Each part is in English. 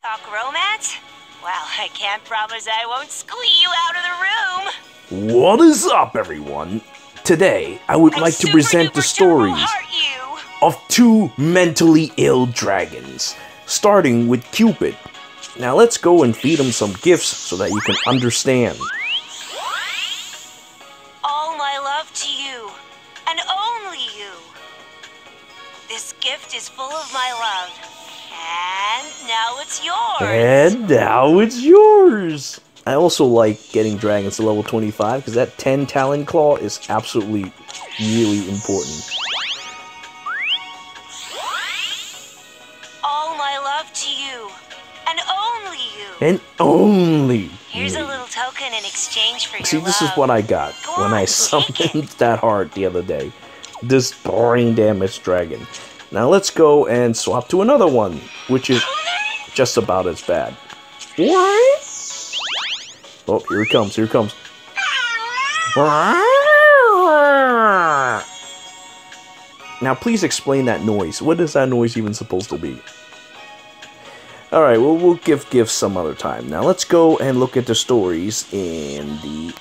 Talk romance? Well, I can't promise I won't squeeze you out of the room. What is up, everyone? Today, I would like to present the stories of two mentally ill dragons, starting with Cupid. Now let's go and feed him some gifts so that you can understand. All my love to you, and only you. This gift is full of my love, and now it's yours. And now it's yours. I also like getting dragons to level 25 because that 10 Talon Claw is absolutely really important. All my love to you, and only you. And only Here's me. a little token in exchange for your See, love. this is what I got when I summoned that heart the other day. This brain damaged dragon. Now let's go and swap to another one, which is just about as bad. What? Oh, here it comes, here it comes. Now please explain that noise. What is that noise even supposed to be? Alright, well, we'll give gifts some other time. Now let's go and look at the stories in the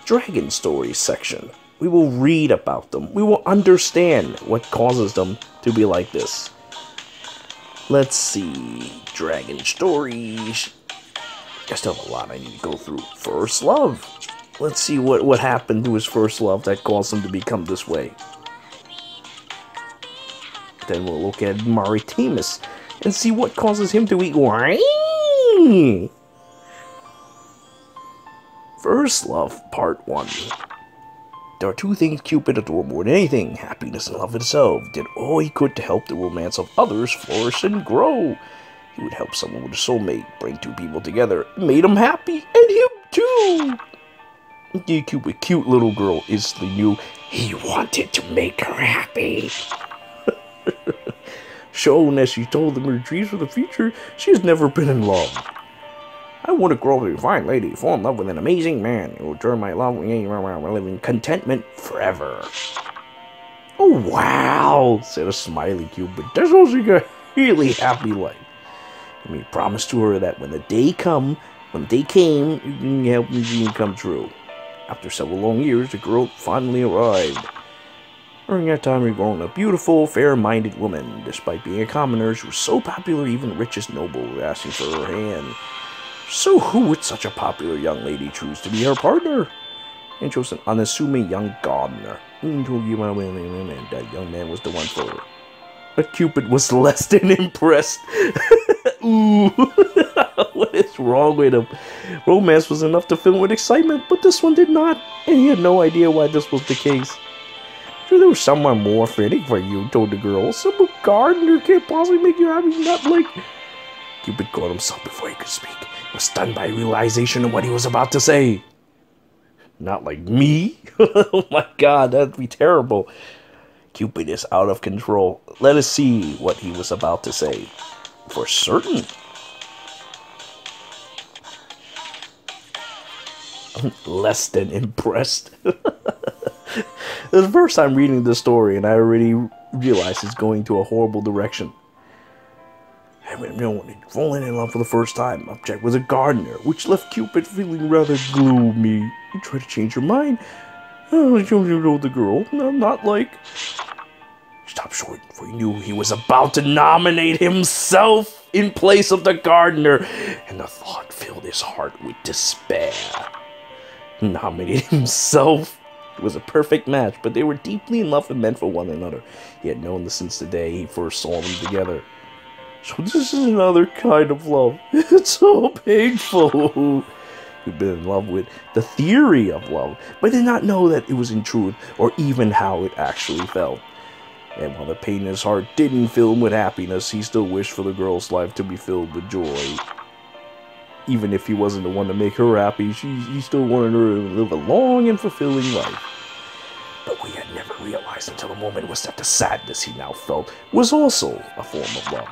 Dragon Stories section. We will read about them. We will understand what causes them to be like this. Let's see. Dragon Stories. I still have a lot I need to go through. First love. Let's see what happened to his first love that caused him to become this way. Then we'll look at Maritimus and see what causes him to eat wine. First love, part 1. There are two things Cupid adored more than anything: happiness and love itself. Did all he could to help the romance of others flourish and grow. He would help someone with a soulmate, bring two people together. It made him happy, and him too. The cute little girl instantly knew he wanted to make her happy. Shown as she told him her dreams for the future, she has never been in love. I want to grow up to be a fine lady, fall in love with an amazing man who will turn my love and live in contentment forever. Oh wow, said a smiley Cupid. That's how she got a really happy life. And he promised to her that when the day came, you can help me dream come true. After several long years, the girl finally arrived. During that time, he grown a beautiful, fair-minded woman. Despite being a commoner, she was so popular, even the richest noble were asking for her hand. So who would such a popular young lady choose to be her partner? And chose an unassuming young gardener. That young man was the one for her. But Cupid was less than impressed. Ooh, what is wrong with him? Romance was enough to fill him with excitement, but this one did not, and he had no idea why this was the case. Sure, there was someone more fitting for you, told the girl. Some gardener can't possibly make you happy, not like... Cupid caught himself before he could speak. He was stunned by realization of what he was about to say. Not like me? Oh my god, that'd be terrible. Cupid is out of control. Let us see what he was about to say. For certain. I'm less than impressed. This is the first time reading this story, and I already realized it's going to a horrible direction. Falling in love for the first time. Object was a gardener, which left Cupid feeling rather gloomy. He tried to change her mind. Oh, you know the girl. No, not like... Stopped short, for he knew he was about to nominate himself in place of the gardener, and the thought filled his heart with despair. Nominate himself? It was a perfect match, but they were deeply in love and meant for one another. He had known this since the day he first saw them together. So this is another kind of love. It's so painful. He'd been in love with the theory of love, but did not know that it was in truth, or even how it actually felt. And while the pain in his heart didn't fill him with happiness, he still wished for the girl's life to be filled with joy. Even if he wasn't the one to make her happy, he still wanted her to live a long and fulfilling life. But we had never realized until the moment was that the sadness he now felt was also a form of love.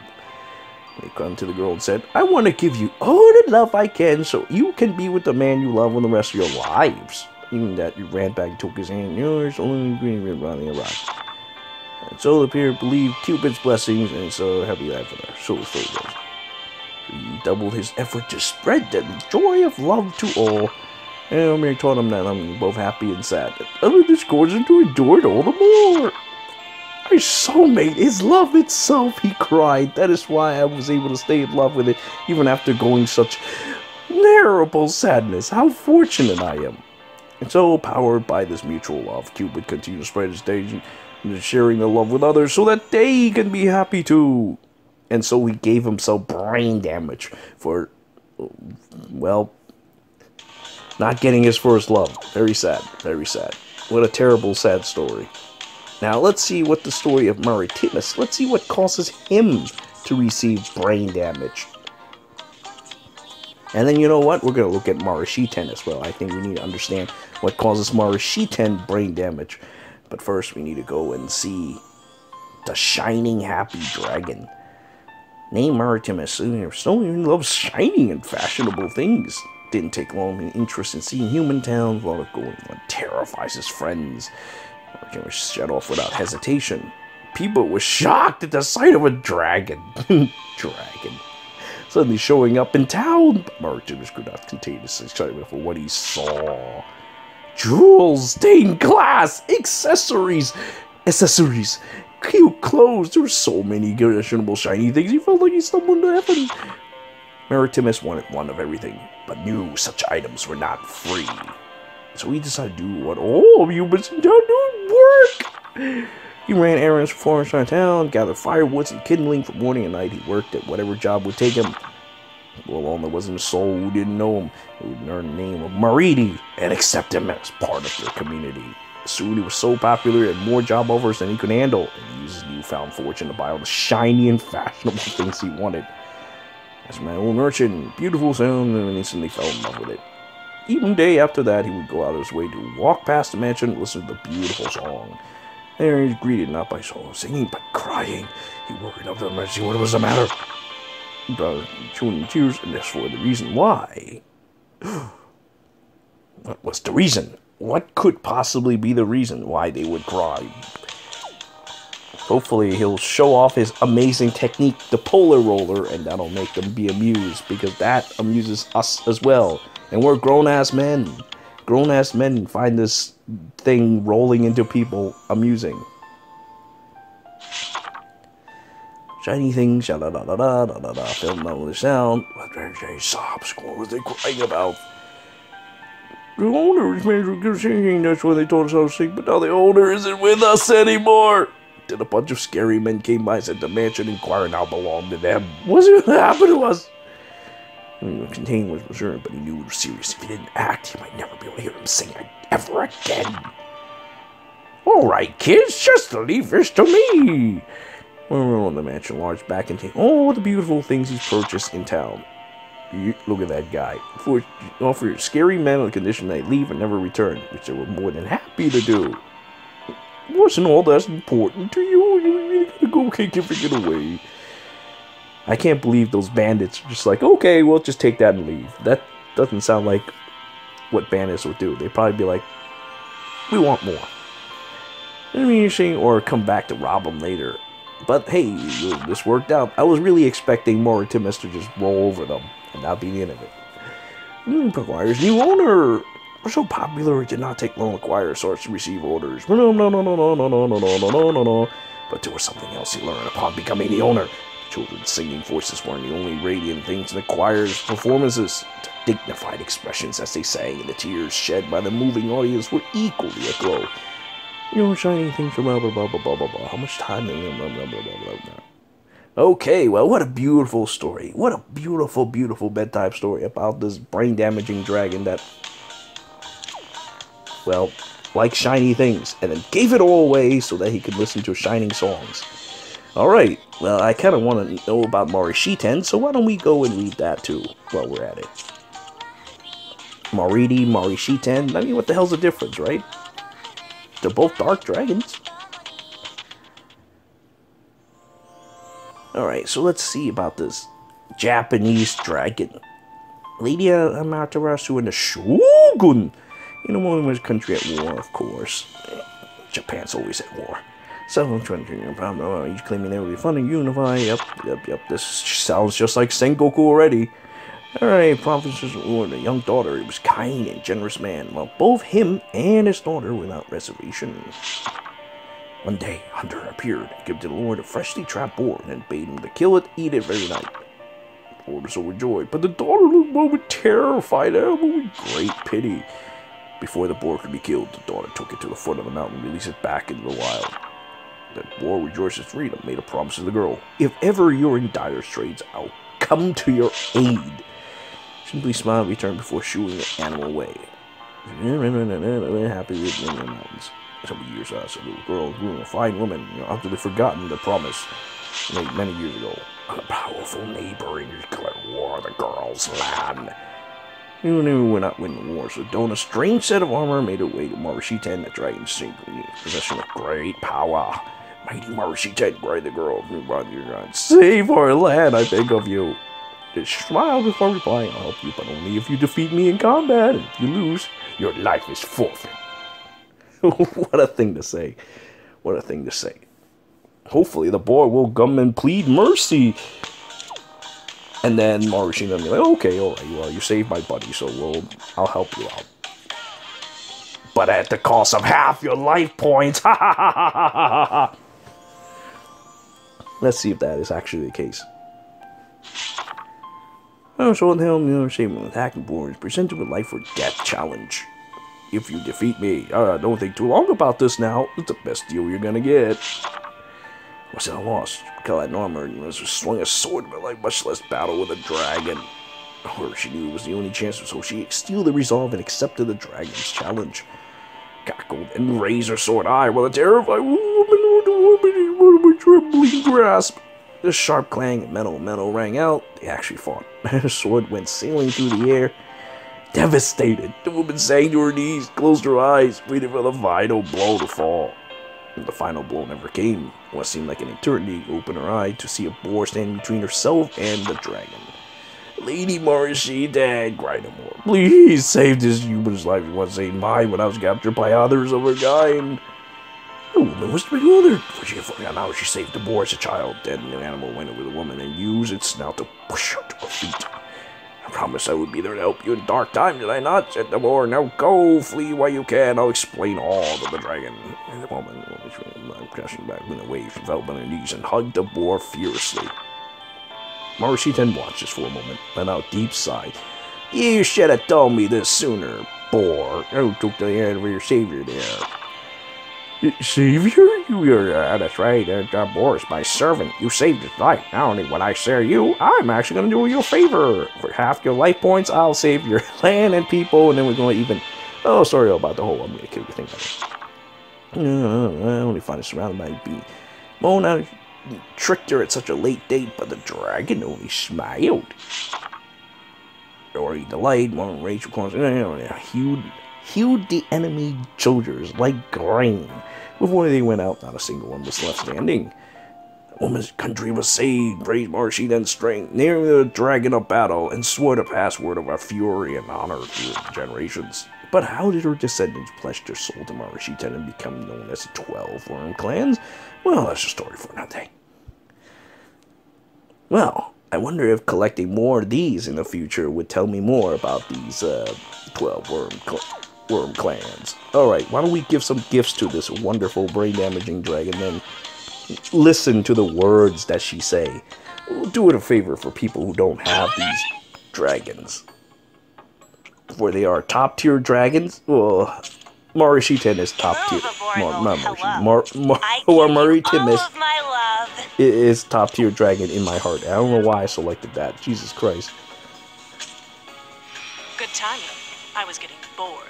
He came to the girl and said, I want to give you all the love I can so you can be with the man you love for the rest of your lives. Even that, you ran back and took his hand. Yours only green running around. And so the pair believed Cupid's blessings, and so happy life for her. So the story goes. He doubled his effort to spread the joy of love to all. And I told him that I'm both happy and sad. Other discordant to endure it all the more. My soulmate is love itself, he cried. That is why I was able to stay in love with it, even after going such terrible sadness. How fortunate I am. And so, powered by this mutual love, Cupid continued to spread his days and sharing the love with others so that they can be happy too. And so he gave himself brain damage for, well, not getting his first love. Very sad, very sad. What a terrible, sad story. Now, let's see what the story of Maritimus, let's see what causes him to receive brain damage. And then, you know what? We're going to look at Marishiten as well. I think we need to understand what causes Marishiten brain damage. But first, we need to go and see the Shining Happy Dragon. Named Maritimus, Snowy loves shining and fashionable things. Didn't take long an interest in seeing human towns, while going on terrifies his friends. Maritimus shut off without hesitation. People were shocked at the sight of a dragon. Dragon. Suddenly showing up in town, but Maritimus could not contain his excitement for what he saw. Jewels, stained glass, accessories, cute clothes. There were so many questionable shiny things. He felt like he stumbled into heaven. Maritimus wanted one of everything, but knew such items were not free. So he decided to do what all humans in town do: work. He ran errands for Florentine town, gathered firewoods and kindling for morning and night. He worked at whatever job would take him. Well, there wasn't a soul who didn't know him, who would learn the name of Maridi and accept him as part of their community. Soon he was so popular he had more job offers than he could handle, and he used his newfound fortune to buy all the shiny and fashionable things he wanted. As my old merchant, beautiful sound, and instantly fell in love with it. Even day after that, he would go out of his way to walk past the mansion and listen to the beautiful song. There he was greeted not by soul singing, but crying. He worried up to them and see what was the matter. Chewing in tears, and as for the reason why. What was the reason? What could possibly be the reason why they would cry? Hopefully he'll show off his amazing technique, the polar roller, and that'll make them be amused, because that amuses us as well. And we're grown-ass men. Grown-ass men find this thing rolling into people amusing. Shiny things, sha da da da da da da da. Film level the sound. But they sobs. What was they crying about? The owner is managed to singing. That's why they told us how to sing. But now the owner isn't with us anymore. Then a bunch of scary men came by and said the mansion inquiry now belonged to them. What's going to happen to us? Contain was reserved, but he knew it was serious. If he didn't act, he might never be able to hear him sing ever again. All right, kids, just leave this to me. We're on the mansion, large back and take all the beautiful things he's purchased in town. Look at that guy. Offer scary men on the condition they leave and never return, which they were more than happy to do. Wasn't all that important to you? You're gonna go giving it away. I can't believe those bandits are just like, okay, we'll just take that and leave. That doesn't sound like what bandits would do. They'd probably be like, we want more. Or come back to rob them later. But hey, this worked out. I was really expecting Maritimus to just roll over them and not be the end of it. Requires new owner. We're so popular it did not take long to acquire sorts to receive orders. No. But there was something else he learned upon becoming the owner. Children's singing voices weren't the only radiant things in the choir's performances. The dignified expressions as they sang and the tears shed by the moving audience were equally aglow. Shining things from blah blah blah blah blah blah. How much time? Blah blah blah blah blah. Okay, well, what a beautiful story. What a beautiful, beautiful bedtime story about this brain-damaging dragon that, well, likes shiny things, and then gave it all away so that he could listen to shining songs. Alright, well, I kind of want to know about Marishiten, so why don't we go and read that too, while we're at it. Marishiten, I mean, what the hell's the difference, right? They're both dark dragons. Alright, so let's see about this Japanese dragon. Lady Amaterasu and the Shogun. In a moment country at war, of course. Japan's always at war. So, each claiming they will be fun and unify. Yep. This sounds just like Sengoku already. Alright, Prophetess warned a young daughter. He was kind and generous man, while both him and his daughter were without reservation. One day, Hunter appeared and gave the Lord a freshly trapped boar and bade him to kill it, eat it very night. The Lord was overjoyed, but the daughter looked moment terrified and with great pity. Before the boar could be killed, the daughter took it to the foot of the mountain and released it back into the wild. The boar, rejoiced in freedom, made a promise to the girl. If ever you're in dire straits, I'll come to your aid. Simply smiled and returned before shooing the animal away. Happy living in the mountains. Several years so the little girl grew a fine woman, utterly forgotten the promise made many years ago. A powerful neighbor in declared war on the girl's land. You knew we're not winning the war, so don a strange set of armor made her way to Marushiten, the dragon in possession of great power. Mighty Marushiten, cried the girl, save our land, I beg of you. Just smile before replying, I'll help you, but only if you defeat me in combat, and if you lose, your life is forfeit. What a thing to say. What a thing to say. Hopefully the boy will come and plead mercy. And then Marushina will be like, okay, alright, well, you saved my buddy, so I'll help you out. But at the cost of half your life points. Ha ha ha ha ha ha. Let's see if that is actually the case. So the same attack the board is presented with life or death challenge. If you defeat me, don't think too long about this now. It's the best deal you're gonna get. Was it a loss? Clad armor and swung a sword, but like much less battle with a dragon. Or she knew it was the only chance, so she steeled the resolve and accepted the dragon's challenge. Cackled and raised her sword high while a terrified woman with a trembling grasp. The sharp clang of metal rang out. They actually fought. Her sword went sailing through the air. Devastated, the woman sank to her knees, closed her eyes, waited for the final blow to fall. And the final blow never came. What seemed like an eternity opened her eye to see a boar standing between herself and the dragon. Lady Marushita, cried Amor, please save this human's life. You once saved mine when I was captured by others of her kind. The woman was bewildered, for she had forgotten how she saved the boar as a child. Then the animal went over the woman and used its snout to push her to her feet. I promised I would be there to help you in dark times, did I not? Said the boar. Now go, flee while you can. I'll explain all to the dragon. And the woman crashing back in a wave, she fell on her knees and hugged the boar fiercely. Marushita watched this for a moment, let out a deep sigh. You should have told me this sooner, boar. I took the hand of your savior there. Savior? That's right, that boar is my servant. You saved his life. Not only when I serve you, I'm actually going to do you a favor. For half your life points, I'll save your land and people, and then we're going to even... Oh, sorry about the whole I'm going to kill you thing. I only find it surrounded by bee. Mona tricked her at such a late date, but the dragon only smiled. Or he delayed, one Rachel calls hewed the enemy soldiers like grain. Before they went out, not a single one was left standing. The woman's country was saved, praised Marushita and strength, nearing the dragon of battle, and swore the password of our fury and honor through generations. But how did her descendants pledge their soul to Marushita and become known as the 12 Worm Clans? Well, that's a story for another day. Well, I wonder if collecting more of these in the future would tell me more about these 12 Worm Clans. Alright, why don't we give some gifts to this wonderful brain-damaging dragon, then listen to the words that she say. We'll do it a favor for people who don't have these dragons. For they are top-tier dragons. Well, Marushita is top-tier. Marushita is top-tier dragon in my heart. I don't know why I selected that. Jesus Christ. Good timing. I was getting bored.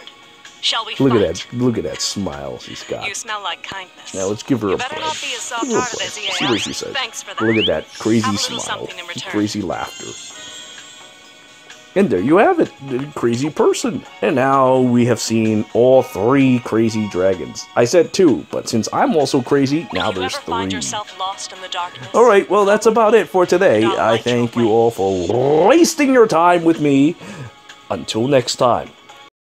Shall we Look fight? at that! Look at that smile she's got. You smell like kindness. Now let's give her a better play. not be as Give her a soft-hearted play. as he See what she says. Thanks for that. Look at that crazy Have a little smile, something in return. crazy laughter. And there you have it, the crazy person. And now we have seen all 3 crazy dragons. I said 2, but since I'm also crazy, now there's 3. Find yourself lost in the darkness? Alright, well that's about it for today. I thank you all for wasting your time with me. Until next time.